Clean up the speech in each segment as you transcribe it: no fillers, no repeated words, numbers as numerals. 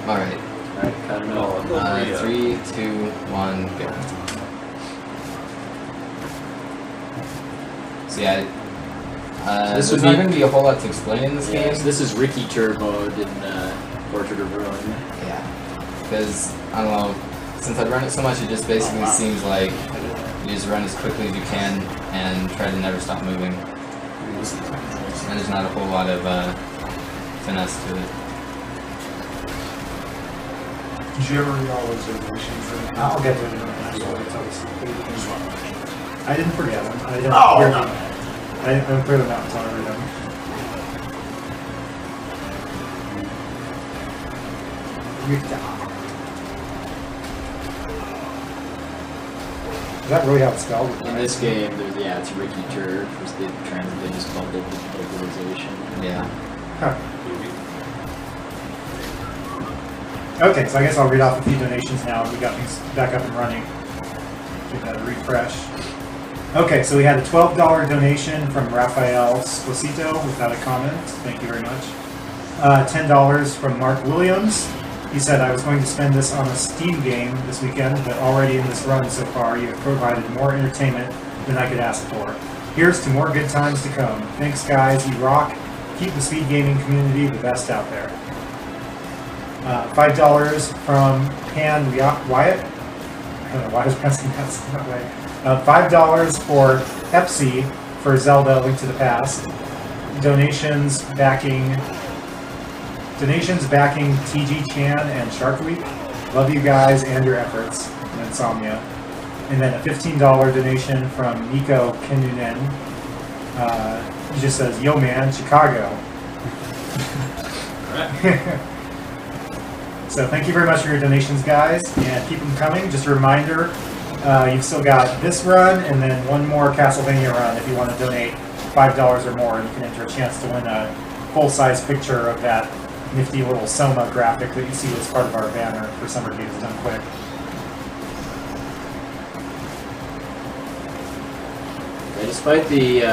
Alright. Alright, cut him out. 3, 2, 1, go. So yeah, this would not going to be a whole lot to explain in this game. So this is Richter mode in Portrait of Ruin. Yeah, because, I don't know, since I've run it so much, it just basically seems like you just run as quickly as you can and try to never stop moving. And there's not a whole lot of finesse to it. Did you ever read all those resolutions? I'll get to it in a minute. I didn't forget them. I didn't hear them. I didn't clear them out until I read them. Is that really how it's spelled? In this game, it's Richter, which they just called it localization. Yeah. Huh. Okay, so I guess I'll read off a few donations now. We got these back up and running. Give that a refresh. Okay, so we had a $12 donation from Rafael Sposito without a comment. Thank you very much. $10 from Mark Williams. He said, I was going to spend this on a Steam game this weekend, but already in this run so far, you have provided more entertainment than I could ask for. Here's to more good times to come. Thanks, guys. You rock. Keep the speed gaming community the best out there. $5 from Pan Wyatt. I don't know why I was pressing that way. $5 for Pepsi for Zelda: Link to the Past. Donations backing TG Chan and Shark Week. Love you guys and your efforts. And Insomnia. And then a $15 donation from Nico Kenunen. He just says, "Yo man, Chicago." So thank you very much for your donations, guys, and keep them coming. Just a reminder, you've still got this run and then one more Castlevania run if you want to donate $5 or more. You can enter a chance to win a full-size picture of that nifty little Soma graphic that you see as part of our banner for Summer Games Done Quick. Despite the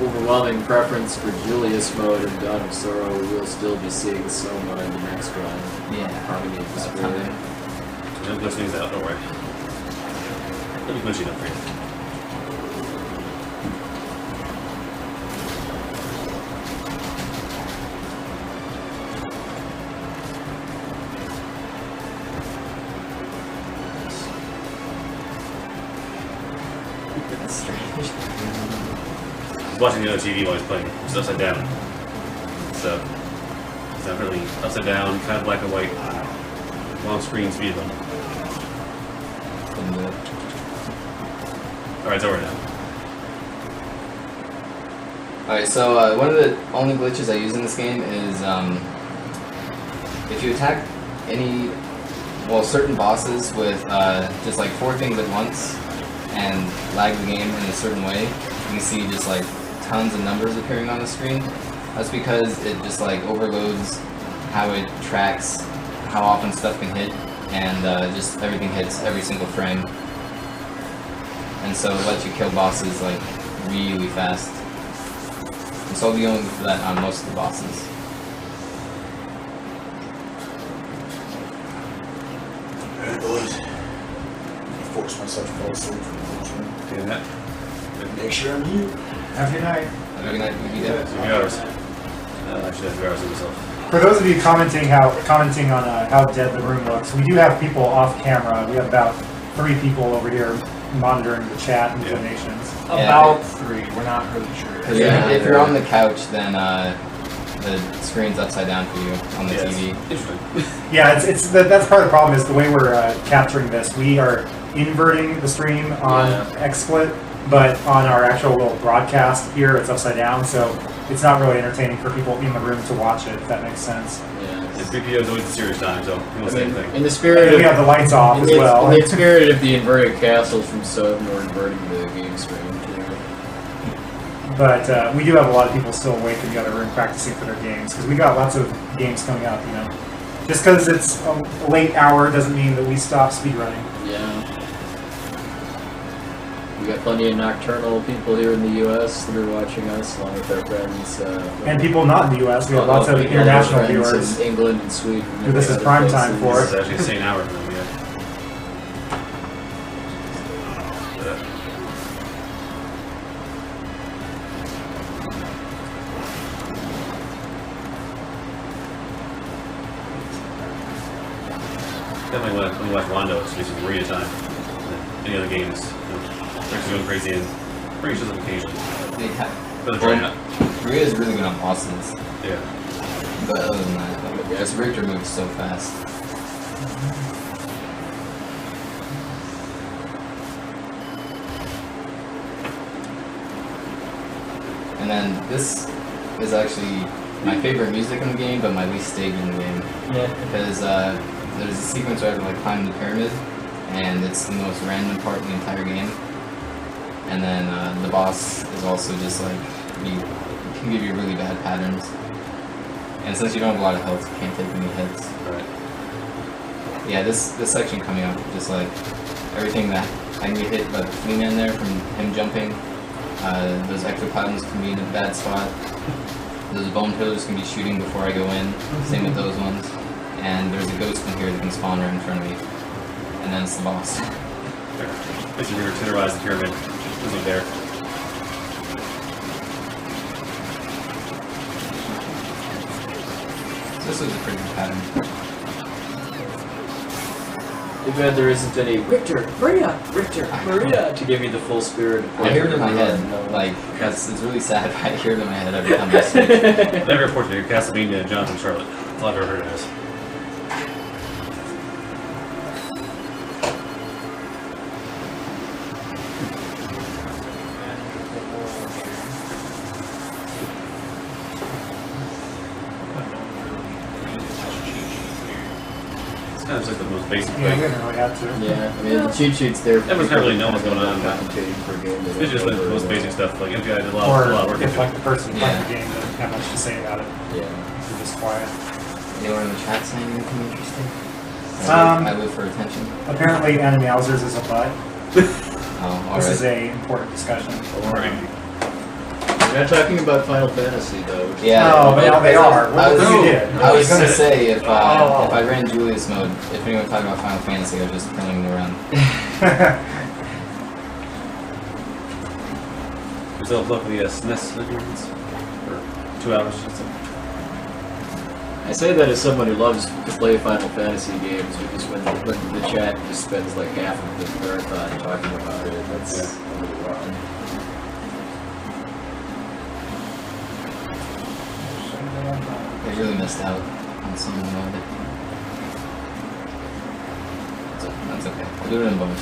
overwhelming preference for Julius mode and God of Sorrow, we will still be seeing Soma in the next run. Yeah, Harmony of the Spirit. I'm glitching things out, don't worry. Let me glitch it up for you. That's strange. I was watching the other TV while I was playing. It's upside down. So it's not really upside down, kind of black and white, long screens view them. Alright, it's over now. Alright, so one of the only glitches I use in this game is if you attack certain bosses with just like 4 things at once and lag the game in a certain way, you can see just like tons of numbers appearing on the screen. That's because it just like overloads how it tracks how often stuff can hit, and just everything hits every single frame. And so it lets you kill bosses like really fast. And so I'll be going for that on most of the bosses. Alright, boys. I forced myself to fall asleep from the Doing that. Make sure I'm mute. Have a good night. Have a good night, we'll be there. 2 hours. I should have 2 hours of myself. For those of you commenting on how dead the room looks, we do have people off camera. We have about 3 people over here monitoring the chat and donations. About 3. We're not really sure. If you're on the couch, then the screen's upside down for you on the TV. Interesting. Yeah, that's part of the problem is the way we're capturing this. We are inverting the stream on XSplit, but on our actual little broadcast here, it's upside down, so it's not really entertaining for people in the room to watch it, if that makes sense. Yeah. And 3 p.m. is always the serious time, so the same thing. In the spirit We have the lights off as well. In the spirit of the inverted castles from Sodom, we're inverting the game stream too. But we do have a lot of people still awake in the other room practicing for their games, because we got lots of games coming up, you know. Just because it's a late hour doesn't mean that we stop speedrunning. Yeah. We got plenty of nocturnal people here in the U.S. that are watching us, along with our friends. And people not in the U.S. We have lots of people, international our friends viewers. in England and Sweden. Who this is other prime time places. for. This is actually the same hour for them, yeah. Definitely when you watch Rondo, it's usually Maria time. Any other games, they're going crazy and pretty just occasionally. They have. But they're trying out. Korea is really good on bosses, Yeah. but other than that, like, this Richter moves so fast. And then this is actually my favorite music in the game, but my least stage in the game. Yeah. Because there's a sequence where I have to like climb the pyramid, and it's the most random part in the entire game. And then the boss is also just like, can give you really bad patterns. And since you don't have a lot of health, you can't take any hits. Right. Yeah, this section coming up, just like everything that I can get hit by the flea man there from him jumping. Those ectoplasms can be in a bad spot. Those bone pillars can be shooting before I go in. Same with those ones. And there's a ghost in here that can spawn right in front of me. And then it's the boss. Basically, we're going to terrorize the pyramid. There's no there. So this was a pretty good pattern. Too bad there isn't any Richter, Maria to give me the full spirit of I hear it in my head, like, it's really sad if I hear it in my head every time I switch. Never reported to Castlevania, Jonathan, Charlotte. That's all I've ever heard it as. It's kind of just like the most basic Yeah, we thing. didn't really have to. Yeah, I mean, the cheat sheets there. Everyone's not really know what's going on. Commentating for a game. They It's just don't like the know most very basic well. stuff. Like MPI did a lot of Or work. if like the person playing Yeah. the game doesn't have much to say about it. Yeah. They're just quiet. Anyone in the chat saying anything interesting? I live for attention. Apparently Anime Owsers is a butt. Oh, This is alright. a important discussion. Right. We're not talking about Final Fantasy though. Yeah. Oh, but now they are. What I did was- you did? I was gonna say if Oh. I ran Julius mode, if anyone talking about Final Fantasy, I was just killing the run. We still have luckily SNES agreements for 2 hours. Just I say that as someone who loves to play Final Fantasy games, because when the chat just spends like half of the marathon talking about it, that's a little wrong. They really missed out on some mode. That's okay. I'll do it in bonus.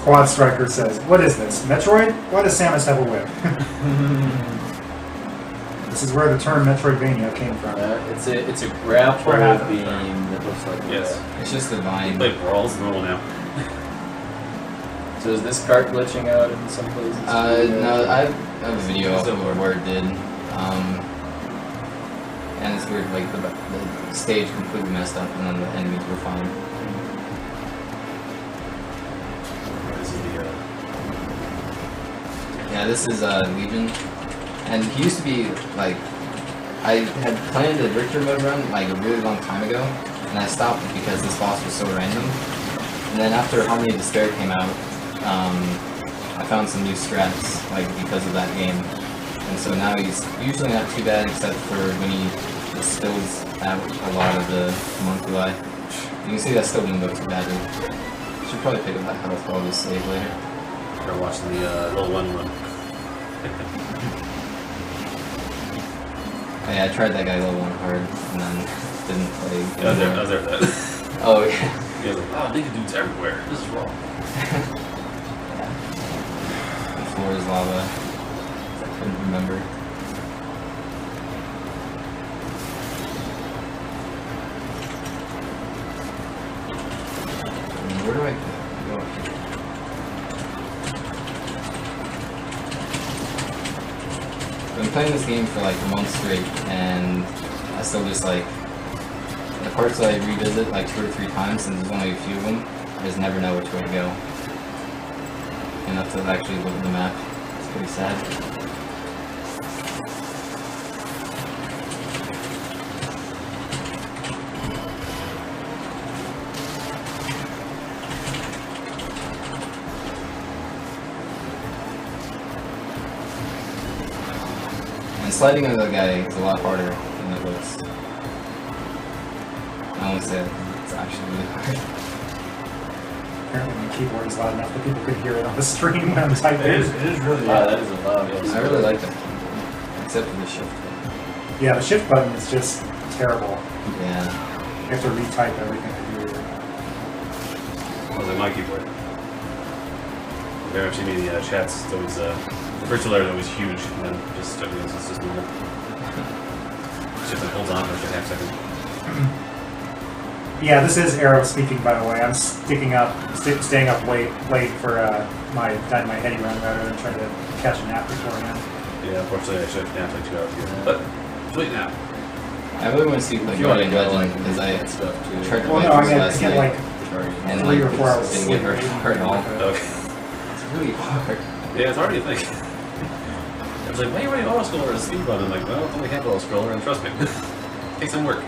Quad Striker says, "What is this? Metroid? Why does Samus have a whip?" This is where the term Metroidvania came from. It's a grapple What happened? beam that looks like Yes. that. It's just the You vine. play Brawl's normal now. So is this cart glitching out in some places? No, I have a video of where it did. And it's weird, like the stage completely messed up and then the enemies were fine. This is the Yeah, this is Legion. And he used to be, like, I had planned a Richter mode run, like, a really long time ago, and I stopped it because this boss was so random. And then after Harmony of Despair came out, I found some new strats, like, because of that game. And so now he's usually not too bad, except for when he just spills out a lot of the homunculi. You can see that still didn't go too badly. Should probably pick up that health while we save later. We're watching the little one run. Oh, yeah, I tried that guy level 1 hard, and then didn't play. I was there for that. Oh, yeah. He was like, oh, Ninja dude's everywhere. This is wrong. The floor is lava. I couldn't remember. Where do I go? I've been playing this game for like a month straight, and I still just like the parts that I revisit like 2 or 3 times, since there's only a few of them, I just never know which way to go. Enough to actually look at the map. It's pretty sad. And sliding under the guy is a lot harder than it looks. I won't say it's actually really hard. Apparently my keyboard is loud enough that people could hear it on the stream when I'm typing. It is really Yeah, loud. that is a loud. I really like that, except for the shift. Yeah, the shift button is just terrible. Yeah. You have to retype everything I do. I was like my keyboard. They're actually in the chats. It's always the first layer is always huge, and then just everything's just normal. Just like holds on for like a half second. Yeah, this is Arrow speaking, by the way. I'm staying up late for my Dynamite Heady run rather than trying to catch a nap beforehand. Yeah, unfortunately I should have napped like 2 hours ago. But sweet now. I really want to see like If you want to Guardian go like Legend because I stuff too. tried to Well, play no, I this get last night like and 3 or like 4 hours didn't sleep. get very far at all. Okay. It's really hard. Yeah, it's hard to think. I was like, why are you running auto scroller as a speed button? I'm like, well, it's only half auto scroller, and trust me, takes some work.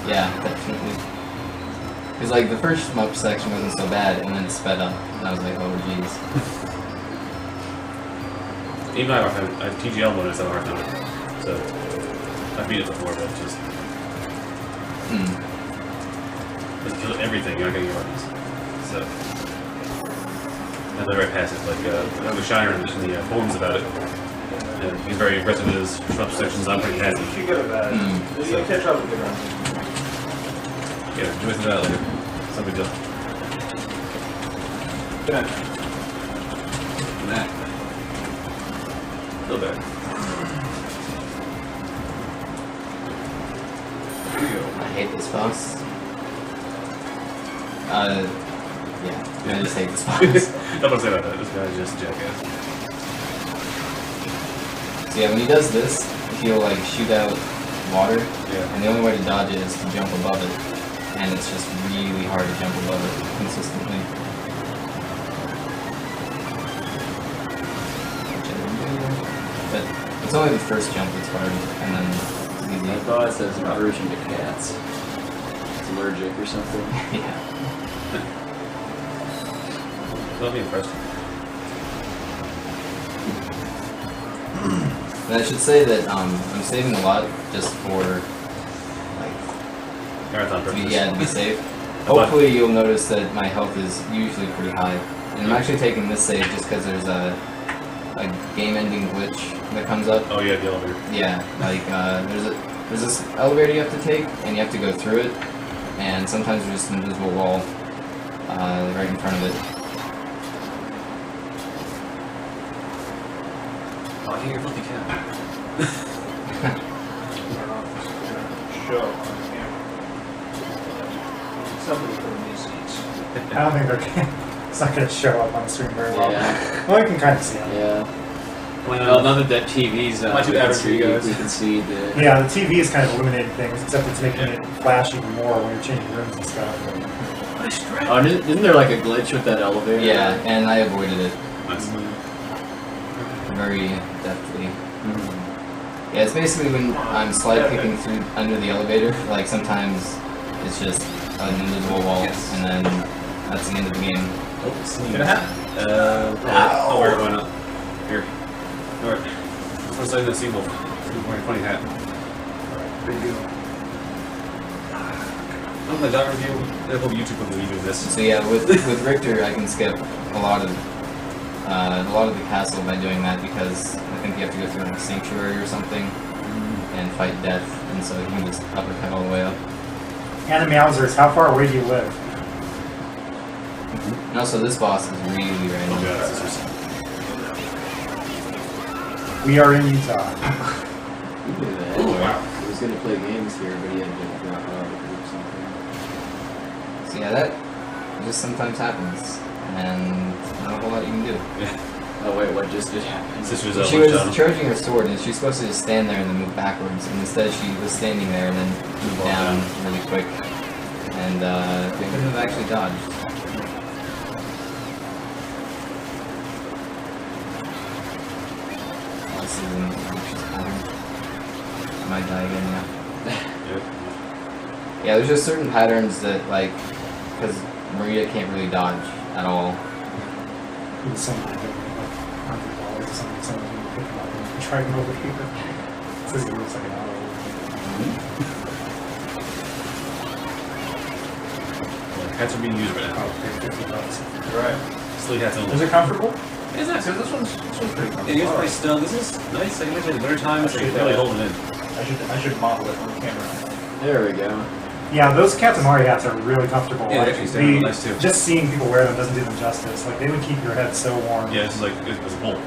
Yeah, definitely. Because like the first shmup section wasn't so bad, and then it sped up, and I was like, oh jeez. Even I have TGL bonus at a hard time, so I've beat it before, but just kill everything. You're not getting your buttons. So and they're very passive. Like I have a Shiner in the forums about it. And he's very aggressive in his shmup sections. I'm pretty passive. You go to bed. You can catch up with it. Yeah, join us that later. It's no big deal. Good night. Nah. Feel bad. I hate this boss. Yeah, I just hate this boss. Don't say about that. This guy's just a jackass. So yeah, when he does this, he'll like shoot out water, Yeah. and the only way to dodge it is to jump above it, and it's just really hard to jump above it consistently. Which I didn't do, but it's only the first jump that's hard, and then it's I easy. thought it says an aversion to cats. It's allergic or something. Yeah. Don't be impressed. And I should say that I'm saving a lot just for like Marathon to be, purposes. to be safe. Hopefully you'll notice that my health is usually pretty high. And I'm actually taking this save just because there's a game-ending glitch that comes up. Oh yeah, the elevator. Yeah, like there's this elevator you have to take, and you have to go through it. And sometimes there's just an invisible wall right in front of it. Oh, I hear your filthy cat. Show on camera. Somebody put in these seats. I don't think they're it's not going to show up on the screen very well. Yeah. Well, you can kind of see them. Yeah. Well, now that TV's Am I too we can average for you see- guys? we can see the. Yeah, the TV is kind of illuminating things, except it's making it flash even more when you're changing rooms and stuff. Oh, and isn't there like a glitch with that elevator? Yeah, and I avoided it Nice. very deftly. Yeah, it's basically when I'm slide kicking through under the elevator, like sometimes it's just an invisible wall, and then that's the end of the game. Get a hat. Oh, where going up? Here. Alright. First I the seawolf. He's wearing a funny hat. Big deal. I'm gonna dot review. The whole YouTube will be doing this. So yeah, with Richter, I can skip a lot of the castle by doing that because I think you have to go through like a sanctuary or something and fight death, and so you can just uppercut all the way up. Anna Meowsers, how far away do you live? And also, this boss is really Oh random. god, scissors. We are in Utah. Look at that. Ooh, wow. He was gonna play games here, but he had to drop out or something. So yeah, that just sometimes happens, and not a whole lot you can do. Oh wait, what just did happen? Sisters She lunch was down. charging her sword, and she's supposed to just stand there and then move backwards, and instead she was standing there and then moved down really quick. and they couldn't have actually dodged. Oh, this is an obnoxious pattern. I might die again now. Yep. Yeah, there's just certain patterns that, like, because Maria can't really dodge at all. Even someone like $100 or something, someone can pick them up and try them over here. It says it looks like an auto. Hats are being used right now. Oh, okay, $50. Right. Sleek hats only. Is it comfortable? It's not. So this one's pretty Yeah, comfortable. he was pretty still. This is nice. Like I mentioned, in the winter time, it's like really holding in. I should model it on camera. There we go. Yeah, those Katamari hats are really comfortable. Yeah, Like, actually stand real nice too. just seeing people wear them doesn't do them justice. Like, they would keep your head so warm. Yeah, this is like it's a bowl.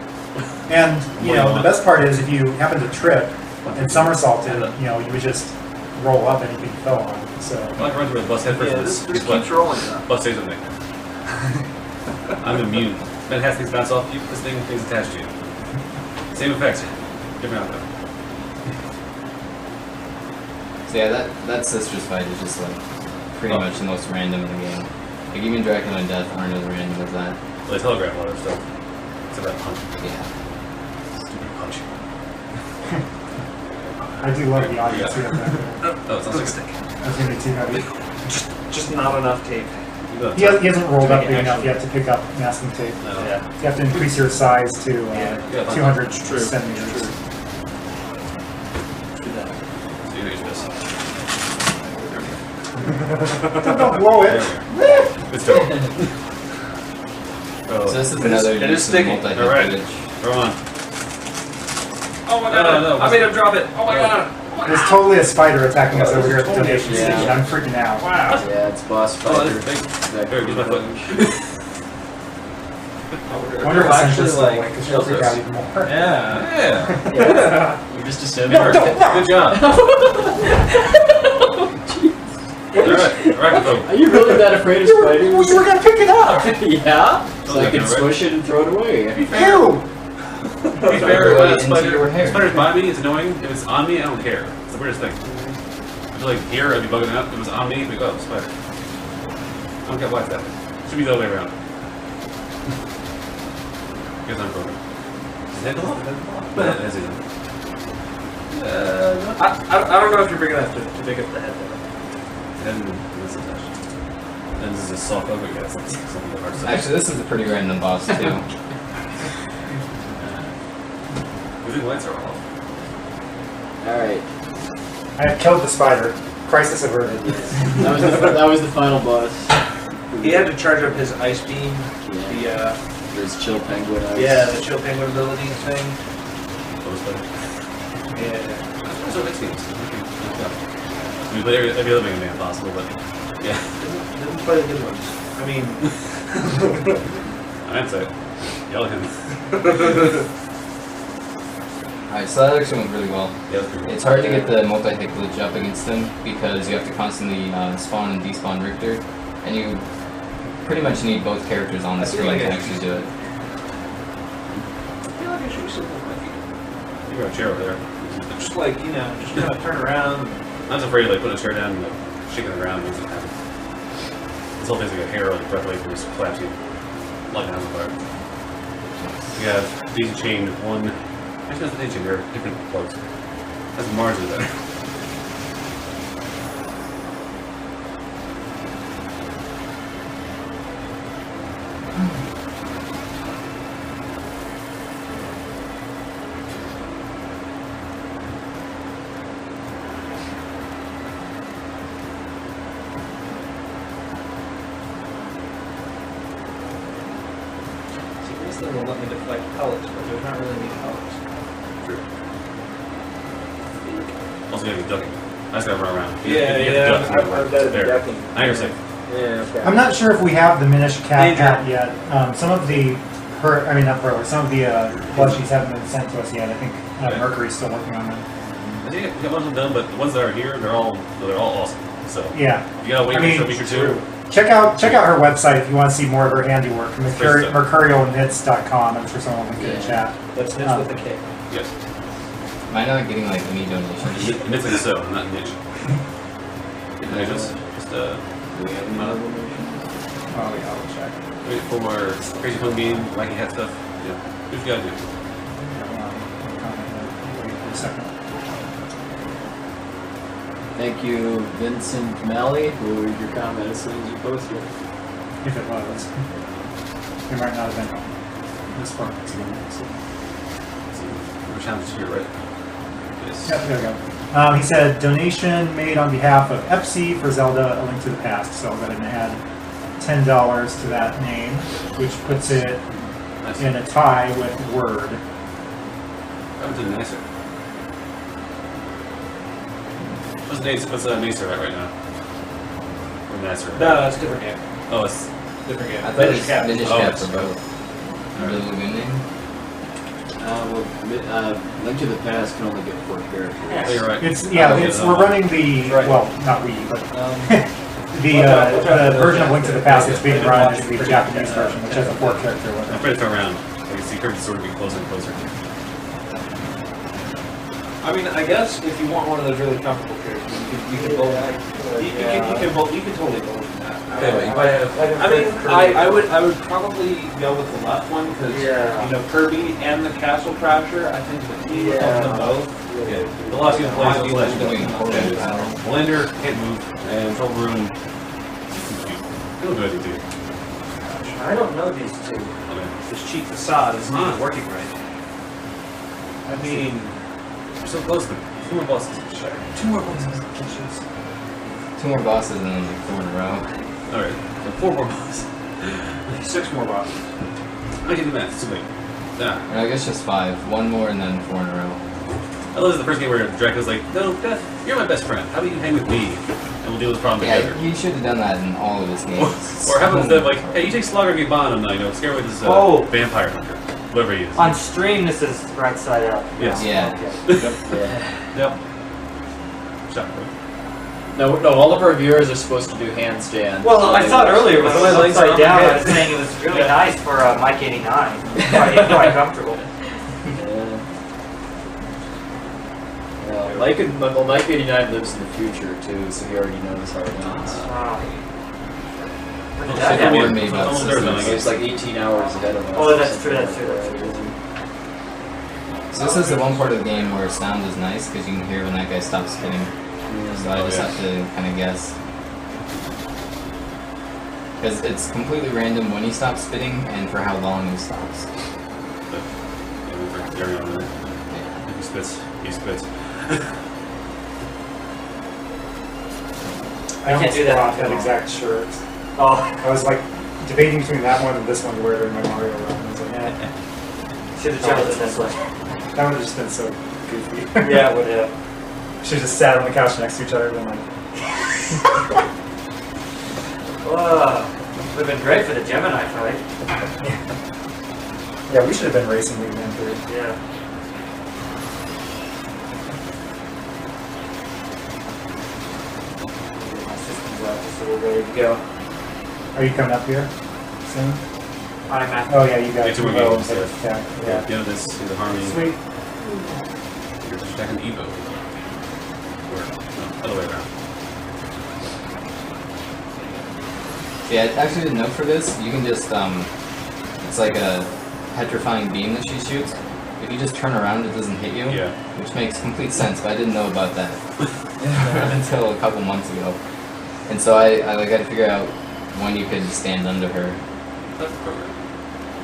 And, you know, the best part is if you happen to trip and somersaulted, you know, you would just roll up anything you fell on. So, I like runs where the bus head first. Yeah, and this guess keeps rolling now. Bus stays with me. I'm immune. That has things bounce off you. This thing is attached to you. Same effects. Different outcome. So yeah, that Sister's fight is just like pretty much the most random in the game. Like even Dracula and Death aren't as random as that. Well, they telegraph a lot of stuff. It's about punch. Yeah. Stupid punch. I do love the audience here. Oh, it sounds like a stick. That's going to be too heavy. Just not enough tape. He hasn't rolled up big enough yet to pick up masking tape. No. Yeah. You have to increase your size to Yeah. 200 True. centimeters. True that. So you use this. Don't blow it. It's dope. Oh, So this is another it is use of sticking. multi-hit Alright. footage. throw on. Oh my god, god! I made him drop it! Oh my god! There's totally a spider attacking us Oh, over here at the totally. donation Yeah. station. I'm freaking out. Wow! Yeah, it's boss Oh, fighter. that's big. That Here, use my foot. I wonder if Actually, Essential's still like, awake because she'll freak out even more. Yeah. Yeah. You're just assuming. No, don't, no. Good job. Alright, go. Are you really that afraid of You spiders? were going to pick it up! Yeah? So I can Right. squish it and throw it away. Ew! Throw Be it fair, into spider. your hair. Spider's by me, it's annoying. If it's on me, I don't care. It's the weirdest thing. I feel like here, I'd be bugging out. If it was on me, I'd be like, oh, spider. I don't get why it's that way. Should be the other way around. Because I'm broken. Is that the law? That is it. I don't know if you're big enough to pick up the head though. And this is attached. And this is a soft over, yeah, it's like something that hard to say. Actually, this is a pretty random boss too. We think lights are off. Alright. I have killed the spider. Crisis averted. That was the final boss. He had to charge up his ice beam. Yeah. There's chill penguin eyes. The chill penguin ability thing. Close by. Yeah. Those are nice games. We play every other Mega Man possible, but yeah. Didn't play the good ones. I mean, I'd say. Yell at him. Alright, so that actually went really well. Yeah, that's pretty It's hard to get the multi-hit glitch up against him because you have to constantly spawn and despawn Richter, and you pretty much need both characters on the I feel screen like to I actually do it. I feel like I should use something like You got a chair over there. just like, you know, just kind of turn around. I was afraid of like putting a chair down and like shaking it around and it happen. This whole thing's like a hair like breath away from just collapsing. Like down the fire. We have these chain one. Actually, that's the chain. They're different plugs. That's marginally better. See, this thing will let me deflect pellets, but there's not really any pellets. True. Also, you have ducking. I just gotta run around. You Yeah, have to yeah, duck I've done the there. ducking. Now you're safe. Yeah, okay. I'm not sure if we have the Minish Cat Danger. hat yet. Some of the, some of the plushies haven't been sent to us yet. I think Okay. Mercury's still working on them. I think I got one of them done, but the ones that are here, they're all awesome. So Yeah. you gotta wait I mean, for a week or two. Check out her website if you want to see more of her handiwork. First up. Mercurialknits.com. I'm sure someone will get in chat. That's knits with a K. Yes. Am I not getting like any donations? It's like a sew, not a niche. Get donations. Just Do we have any other donations? Oh yeah, I'll check. Wait for more crazy fun game, wacky hat stuff. Yeah. What you gotta do? Wait for a second. Thank you, Vincent Malley. We'll read your comment as soon as you post it. If it was. It might not have been on this part. We're challenged here, right? Yes. Yep, there we go. He said, donation made on behalf of Epsi for Zelda A Link to the Past. So I'll go ahead and add $10 to that name, which puts it Nice. in a tie with Word. That was nicer. What's Nacer at right now? Or Nasser? No, that's a different game. Oh, it's Different game. I thought it was Cap. Minish Oh, Cap it's- for both. Really good name. Link to the Past can only get 4 characters. oh, you're right. It's Oh, we're running the Right. well, not we, but the version of Link to the Past that's being run is the Japanese version, which has a 4-character I'm limit. trying to turn around. I can see curves sort of get closer and closer. I mean, I guess if you want one of those really comfortable characters, you can vote. You can vote. You can totally vote in that. Okay, but you might have. I mean, I would probably go with the left one because you know Kirby and the Castle Crasher. I think the team of them both. Yeah. The last two plays Doing Portal Battle. Blender can't move and Trouble Room. Feel good, dude. I don't know these two. Okay. This cheap facade is not working right. I mean, We're so close to 2 more bosses. Sure. 2 more bosses. 2 more bosses and then like 4 in a row. Alright, so 4 more bosses. 6 more bosses. I can do math, it's too late. Nah. Or I guess just 5. 1 more and then 4 in a row. I love the first game where Dracula's like, no, Beth, you're my best friend. How about you hang with me? And we'll deal with the problem Yeah, together. you should have done that in all of his games. Or how about instead of like, hey, you take Slugger and get Bond, and scare away this vampire hunter. Whoever he is. On stream, this is right side up. Yes. Yeah. Yep. Shut up. No, all of our viewers are supposed to do handstands. Well, I thought earlier it was Well, legs upside are down. on my I was saying it was really nice for Mike 89. Quite comfortable. Mike 89 lives in the future too, so he already knows how it ends. Should have warned me about Almost systems. everything. He's like 18 hours ahead of us. Oh, that's true. So this is the one part of the game where sound is nice because you can hear when that guy stops spitting. So I just have to kind of guess. Because it's completely random when he stops spitting and for how long he stops. Carry on with it. He spits. He spits. I can't do that. bought that exact shirt. Oh, I was like debating between that one and this one to wear during my Mario run. I was like, should have chosen this one. that would have just been so goofy. Yeah, it would have. Should have just sat on the couch next to each other and been like, Whoa. Would have been great for the Gemini fight. yeah, we should have been racing League Man 3. Yeah. My system's up, so we're ready to go. Are you coming up here soon? I'm at Oh yeah, you got Yeah, 2 more Evo games, and- yeah. yeah. The end of this is the Harmony. Sweet. You're just attacking Evo. Or, no, other way around. Yeah, I actually didn't know for this. You can just, it's like a petrifying beam that she shoots. If you just turn around, it doesn't hit you. Yeah. Which makes complete sense, but I didn't know about that until a couple months ago. And so I got to figure out when you could stand under her. That's the program.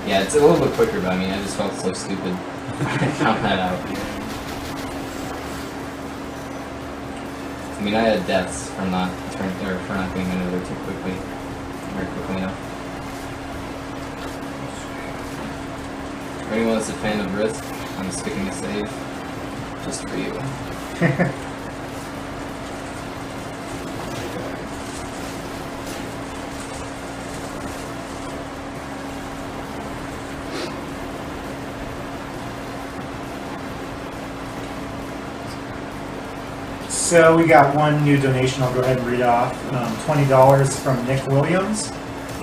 Yeah, it's a little bit quicker, but I mean, I just felt so stupid. I found that out. I mean, I had deaths from not for not getting under there too quickly, or quickly enough. For anyone that's a fan of Risk, I'm skipping a save, just for you. So we got one new donation I'll go ahead and read off. $20 from Nick Williams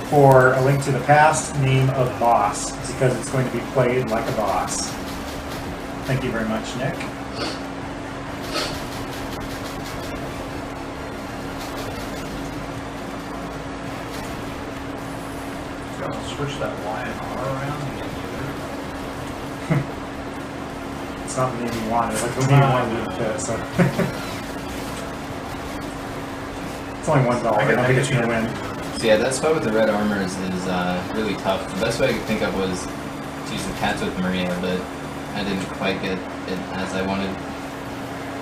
for A Link to the Past, name of boss, because it's going to be played like a boss. Thank you very much, Nick. switch that Y and R around and get either? It's not the name you wanted. Like the name you wanted didn't fit, so. It's only $1. I don't think it's gonna win. So yeah, that spot with the red armors is really tough. The best way I could think of was to use the cats with Maria, but I didn't quite get it as I wanted.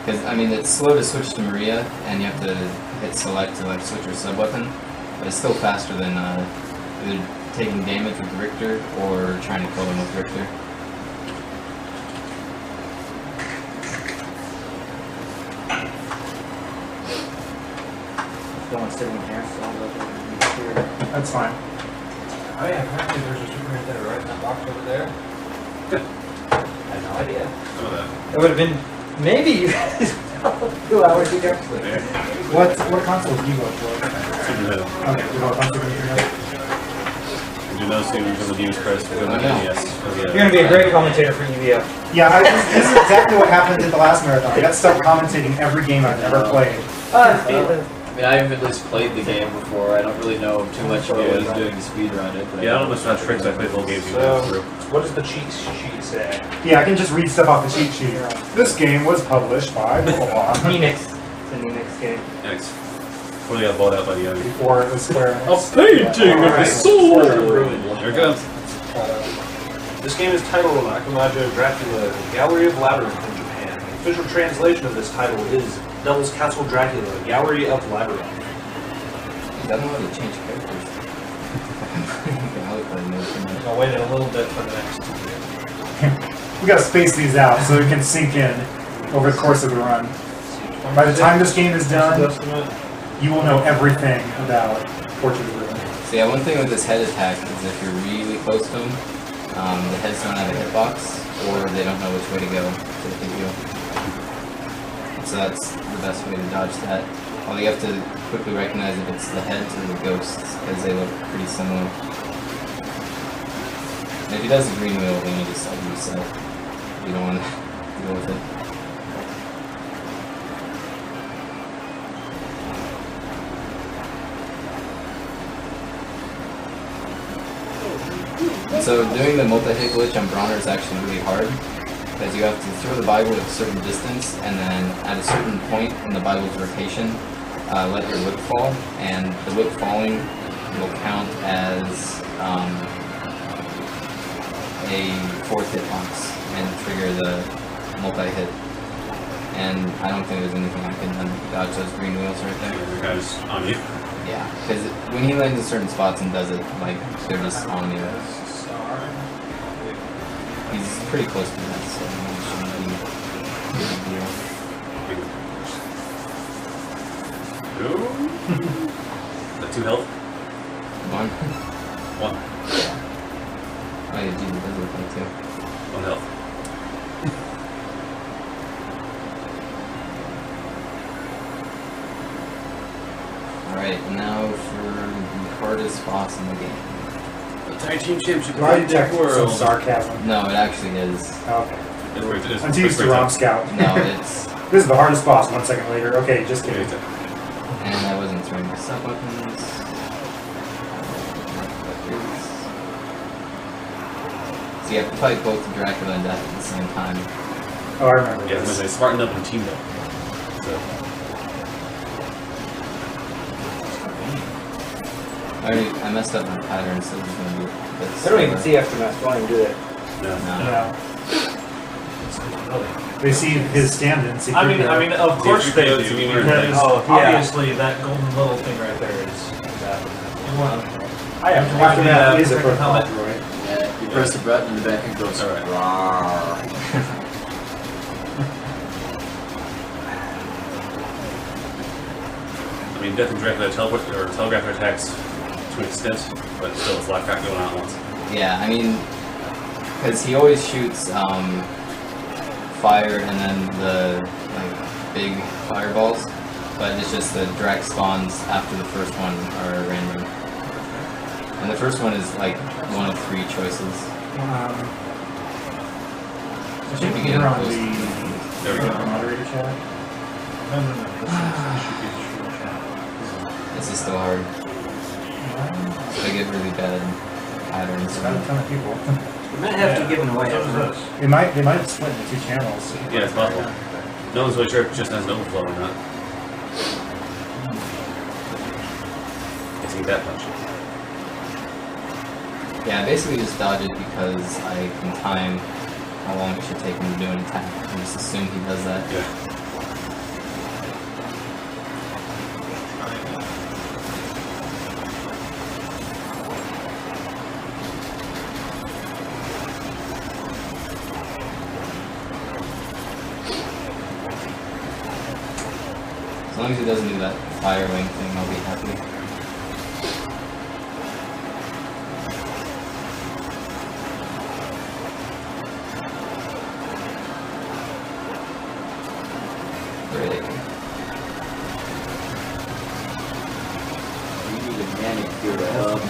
Because, I mean, it's slow to switch to Maria, and you have to hit select to like switch your sub-weapon, but it's still faster than either taking damage with Richter or trying to kill him with Richter. Don't sit in here, so I'll look over here. That's fine. Oh yeah, apparently there's a super right there, right in that box over there. I had no idea. Some of that. It would have been maybe 2 hours ago. There. What console do you go for? Super Nintendo. Okay, you go on Super Nintendo. And do those things for the Games Press for the NES. You're going to be a great commentator for EVO. Yeah, this is exactly what happened at the last marathon. I got stuck commentating every game I've ever played. I mean, I've at least played the game before. I don't really know too much about what he's doing to speedrun it. But Yeah, I don't know much tricks. I played the whole game So, through. what does the cheat sheet say? Yeah, I can just read stuff off the cheat sheet. This game was published by blah, blah, blah. Enix. It's an Enix game. Next. Before they got bought out by the enemy. Before it was Square Enix. A painting of the soul! There Here it comes. This game is titled Aftermathrar Dracula, Gallery of Labyrinth in Japan. The official translation of this title is Devil's Castle Dracula, Gallery of Labyrinth. I don't know how to change characters. I'll wait a little bit for the next two. We gotta space these out so it can sink in over the course of the run. By the time this game is done, you will know everything about Portrait of Ruin. So yeah, one thing with this head attack is if you're really close to them, the heads don't have a hitbox, or they don't know which way to go to hit you. So that's the best way to dodge that. Although you have to quickly recognize if it's the heads or the ghosts, because they look pretty similar. And if he does the green wheel, then you just like reset. You don't want to deal with it. So doing the multi-hit glitch on Bronner is actually really hard, because you have to throw the Bible at a certain distance, and then at a certain point in the Bible's rotation, let your whip fall, and the whip falling will count as a 4th hitbox and trigger the multi-hit. And I don't think there's anything I can dodge those green wheels right there. The guy's on you. Yeah, because when he lands in certain spots and does it, like, they're just on you. He's pretty close to that, so it shouldn't be a big deal. Ooh. Is that 2 health? 1. 1. Oh yeah, dude, it does look like 2. 1 health. Alright, now for the hardest boss in the game. The Tag Team Championship Why detect some sarcasm? No, it actually is. Okay. It's I'm used to Rom Scout. No, it's... This is the hardest boss, 1 second later. Okay, just kidding. And I wasn't throwing the sub-weapons. So you have to fight both Dracula and Death at the same time. Oh, I remember Yeah, this. they smartened up and teamed up. So, I messed up my pattern, so it's going to be a bit I don't even see Aftermath flying, do they? no. No. They see his stand-in. See I mean, of course they do, Do you mean because Oh, yeah. obviously that golden little thing right there is that. I have to Aftermath is a different helmet. helmet. yeah, you press the button in the back and it goes. Alright. Rawr. I mean, Death and Dracula telegraph their attacks to an extent, but still it's a lot of crap going on at once. Yeah, I mean, because he always shoots fire and then the like big fireballs, but it's just the Drac spawns after the first one are random. And the first one is like one of 3 choices. I Should think be you're getting on close the There we go. moderator chat. No. This This is still hard. So I get really bad patterns. It's about a ton of people. We might have to give them away. They might have split into 2 channels. Yeah, it's possible. No one's really sure if it just has an overflow or not. It's eat that much. Yeah, I basically just dodge it because I can time how long it should take him to do an attack. I just assume he does that. Yeah. As long as he doesn't do that fire wing thing, I'll be happy. Great. You need a manicure up.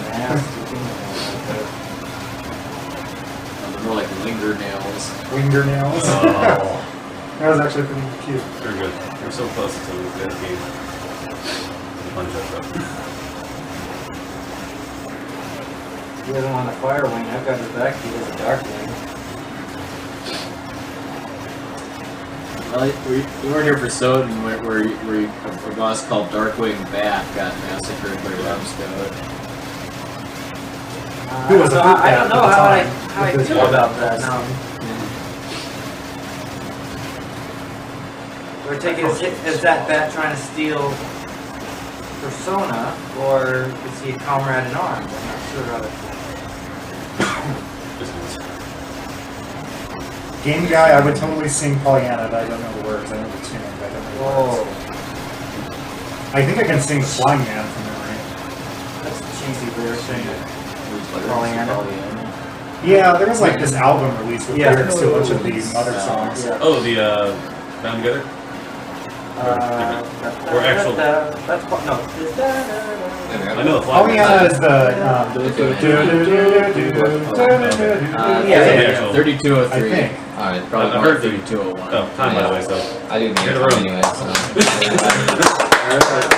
More like linger nails. Winger nails. Oh, That was actually pretty cute. very good. We're so close to the end of the game. Punch that stuff. He doesn't want a fire wing. I've got his back. He has a dark wing. Well, we weren't here for Soden where a boss called Darkwing Bat got massacred by Rumscout. Who was a I don't know how I With feel his- about that. No. Or take it, is that bat trying to steal Persona, or is he a comrade in arms? I'm not sure how to... Game guy, I would totally sing Pollyanna, but I don't know the words. I know the tune, but I don't know the Whoa, words. I think I can sing The Flying Man from memory. that's cheesy lyrics. Pollyanna. Yeah, there was like this album released with Yeah. lyrics to a bunch of these other songs. Yeah. Oh, the Bound Together? Or actual- That's no. There we go. I know the fly. Pollyanna is the Yeah. 3203. I think. Alright, Probably I've more heard 3201. Oh, time by the way, so. I do the Get a intro room. anyway, so...